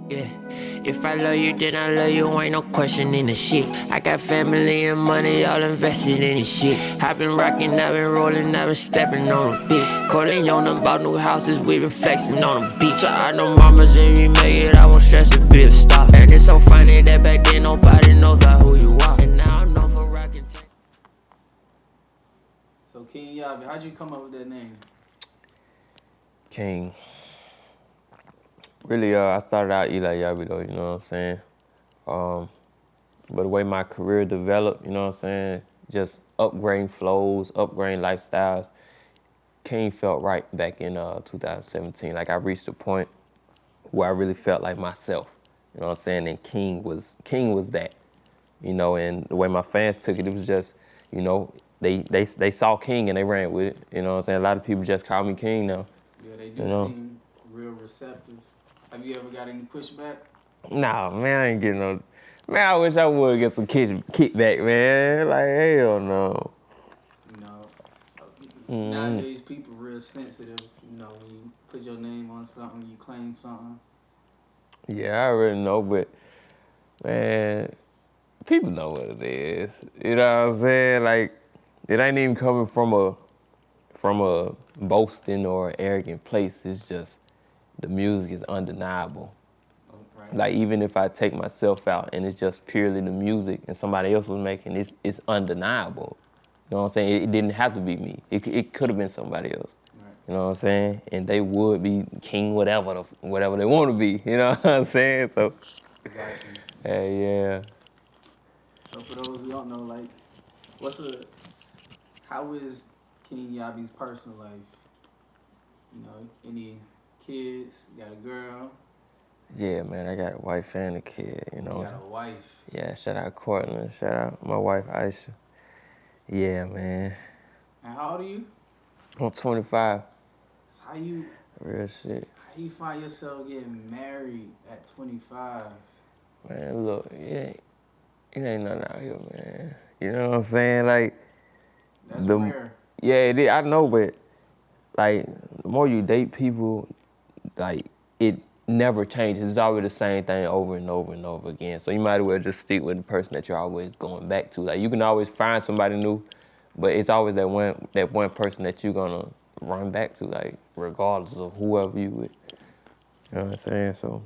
Yeah, if I love you, then I love you, ain't no question in the shit. I got family and money all invested in this shit. I been rocking, I been rolling, I been stepping on a beat. Corleone bought new houses, we been flexing on the beach. I know mamas and we make it, I won't stress a bit stop. And it's so funny that back then nobody knows about who you are. And now I'm known for rocking. So King Yabee, how'd you come up with that name? King. Really, I started out Eli Yabee though, you know what I'm saying? But the way my career developed, you know what I'm saying? Just upgrading flows, upgrading lifestyles. King felt right back in 2017. Like I reached a point where I really felt like myself, you know what I'm saying? And King was that, you know, and the way my fans took it, it was just, you know, they saw King and they ran with it, you know what I'm saying? A lot of people just call me King now. Yeah, they do You know? seem real receptive. Have you ever got any pushback? Nah, man, I ain't getting no. Man, I wish I would get some kickback, man. Like, hell no. You know, nowadays people real sensitive. You know, when you put your name on something, you claim something. Yeah, I already know, but, man, people know what it is. You know what I'm saying? Like, it ain't even coming from a boasting or arrogant place. It's just the music is undeniable. Oh, right. Like, even if I take myself out and it's just purely the music and somebody else was making, it's undeniable. You know what I'm saying? It didn't have to be me. It could have been somebody else. Right. You know what I'm saying? And they would be king whatever they want to be. You know what I'm saying? So, Exactly. hey, yeah. So for those who don't know, like, how is King Yabee's personal life? You know, any kids? You got a girl? Yeah, man, I got a wife and a kid, you know. You got a wife. Yeah, shout out Corleone. Shout out my wife, Aisha. Yeah, man. And how old are you? I'm 25. So how you Real shit. find yourself getting married at 25? Man, look, it ain't nothing out here, man. You know what I'm saying? Like, That's rare. Yeah, it is. I know, but, like, the more you date people, like, it never changes. It's always the same thing over and over and over again. So you might as well just stick with the person that you're always going back to. Like, you can always find somebody new, but it's always that one person that you're gonna run back to, like, regardless of whoever you with. You know what I'm saying? So.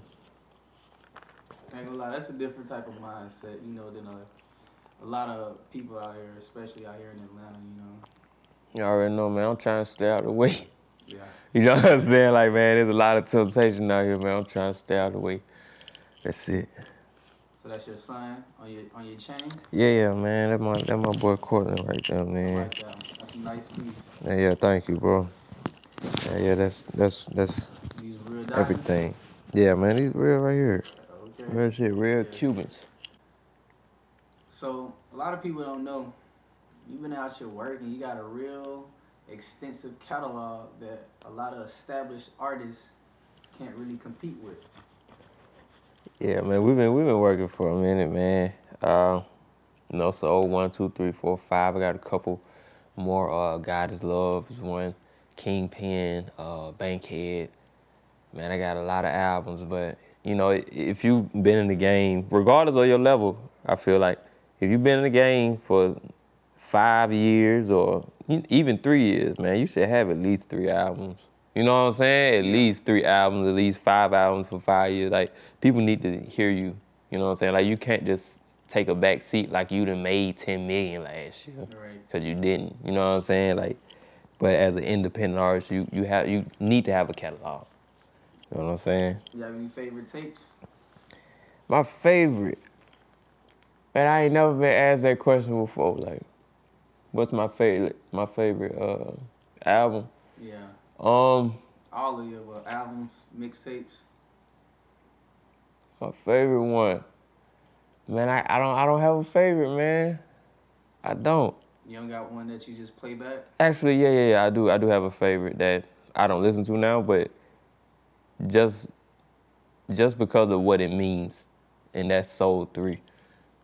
I ain't gonna lie, that's a different type of mindset, you know, than a lot of people out here, especially out here in Atlanta, you know. You already know, man. I'm trying to stay out of the way. Yeah. You know what I'm saying? Like, man, there's a lot of temptation out here, man. I'm trying to stay out of the way. That's it. So that's your son on your chain? Yeah, man. That's my boy Corleone right there, man. I like that. That's a nice piece. Yeah, thank you, bro. Yeah, that's These real diamonds? everything. Yeah, man, these real right here. Okay. Real shit, real Okay. Cubans. So a lot of people don't know, you've been out here working, you got a real extensive catalog that a lot of established artists can't really compete with. Yeah, man, we've been working for a minute, man. You know, so 1, 2, 3, 4, 5. I got a couple more. God is Love is one. Kingpin, Bankhead. Man, I got a lot of albums, but you know, if you've been in the game, regardless of your level, I feel like if you've been in the game for 5 years or even 3 years, man, you should have at least 3 albums. You know what I'm saying? At least 3 albums, at least 5 albums for 5 years. Like, people need to hear you. You know what I'm saying? Like, you can't just take a back seat like you done made 10 million last year. Right. Cause you didn't. You know what I'm saying? Like, but as an independent artist, you need to have a catalog. You know what I'm saying? You have any favorite tapes? My favorite. Man, I ain't never been asked that question before. Like, what's my favorite album? Yeah. Um, All of your albums, mixtapes. My favorite one. Man, I don't have a favorite, man. I don't. You don't got one that you just play back? Actually, yeah. I do have a favorite that I don't listen to now, but just because of what it means, and that's Soul 3.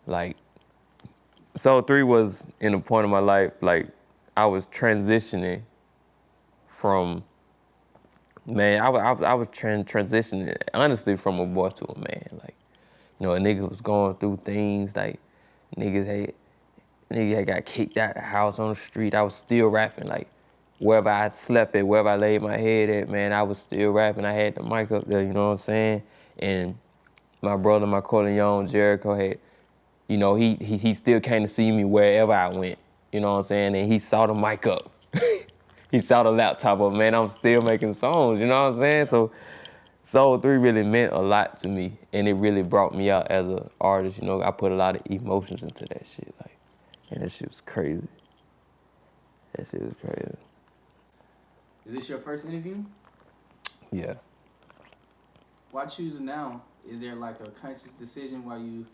Like, Soul 3 was in a point of my life, like, I was transitioning from Man, I was transitioning honestly from a boy to a man. Like, you know, a nigga was going through things like nigga had got kicked out of the house on the street. I was still rapping. Like, wherever I slept at, wherever I laid my head at, man, I was still rapping. I had the mic up there, you know what I'm saying? And my brother, my Corleone, Jericho had, you know, he still came to see me wherever I went, you know what I'm saying? And he saw the mic up. He saw the laptop up, man, I'm still making songs, you know what I'm saying? So Soul 3 really meant a lot to me, and it really brought me out as an artist, you know? I put a lot of emotions into that shit, like, and that shit was crazy. That shit was crazy. Is this your first interview? Yeah. Why choose now? Is there like a conscious decision why you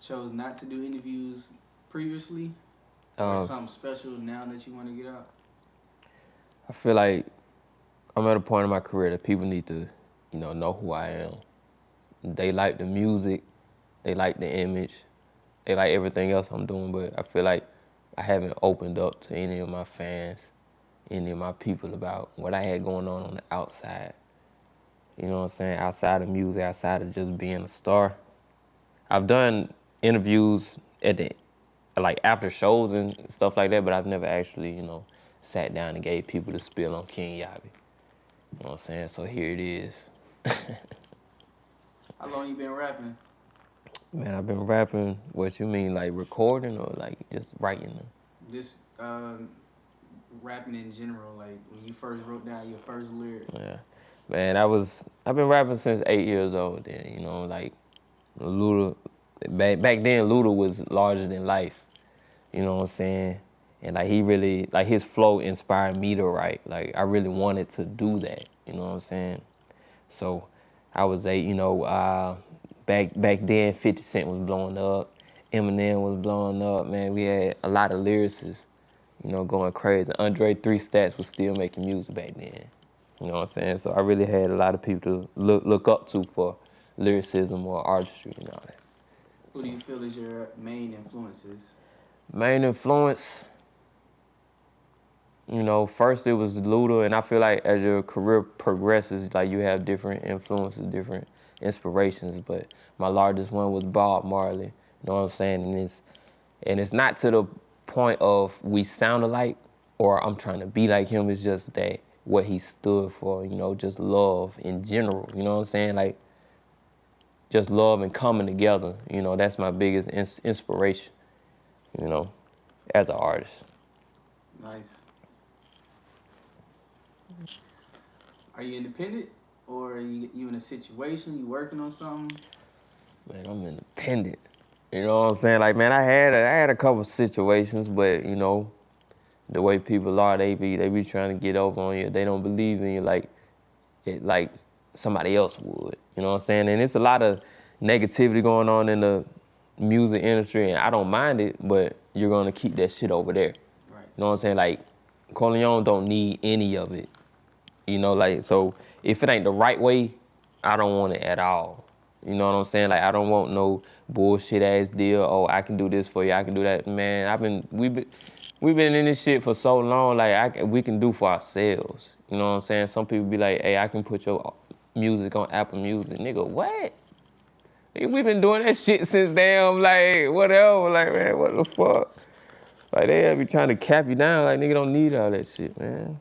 chose not to do interviews previously? Or something special now that you want to get out? I feel like I'm at a point in my career that people need to, you know who I am. They like the music, they like the image, they like everything else I'm doing, but I feel like I haven't opened up to any of my fans, any of my people about what I had going on the outside. You know what I'm saying? Outside of music, outside of just being a star. I've done interviews like after shows and stuff like that, but I've never actually, you know, sat down and gave people the spill on King Yabee. You know what I'm saying? So here it is. How long you been rapping? Man, I've been rapping, what you mean, like recording or like just writing them? Just rapping in general, like when you first wrote down your first lyric. Yeah. Man, I've been rapping since 8 years old then, you know, like Luda, back then Luda was larger than life, you know what I'm saying? And like he really, like his flow inspired me to write. Like I really wanted to do that, you know what I'm saying? So I was back then 50 Cent was blowing up, Eminem was blowing up, man. We had a lot of lyricists, you know, going crazy. Andre 3 Stats was still making music back then. You know what I'm saying? So I really had a lot of people to look up to for lyricism or artistry and all that. Who do you feel is your main influences? Main influence, you know, first it was Luda, and I feel like as your career progresses, like you have different influences, different inspirations, but my largest one was Bob Marley, you know what I'm saying? And it's not to the point of we sound alike or I'm trying to be like him, it's just that what he stood for, you know, just love in general, you know what I'm saying? Like, just love and coming together, you know, that's my biggest inspiration, you know, as an artist. Nice. Are you independent or are you in a situation, you working on something? Man, I'm independent. You know what I'm saying? Like, man, I had a couple situations, but you know, the way people are, they be trying to get over on you. They don't believe in you like somebody else would. You know what I'm saying? And it's a lot of negativity going on in the music industry, and I don't mind it, but you're gonna keep that shit over there. Right. You know what I'm saying? Like, Corleone don't need any of it. You know, like, so if it ain't the right way, I don't want it at all. You know what I'm saying? Like, I don't want no bullshit ass deal. Oh, I can do this for you, I can do that. Man, we've been in this shit for so long, like we can do for ourselves. You know what I'm saying? Some people be like, hey, I can put your music on Apple Music. Nigga, what? We've been doing that shit since damn, like, whatever. Like, man, what the fuck? Like, they be trying to cap you down. Like, nigga don't need all that shit, man.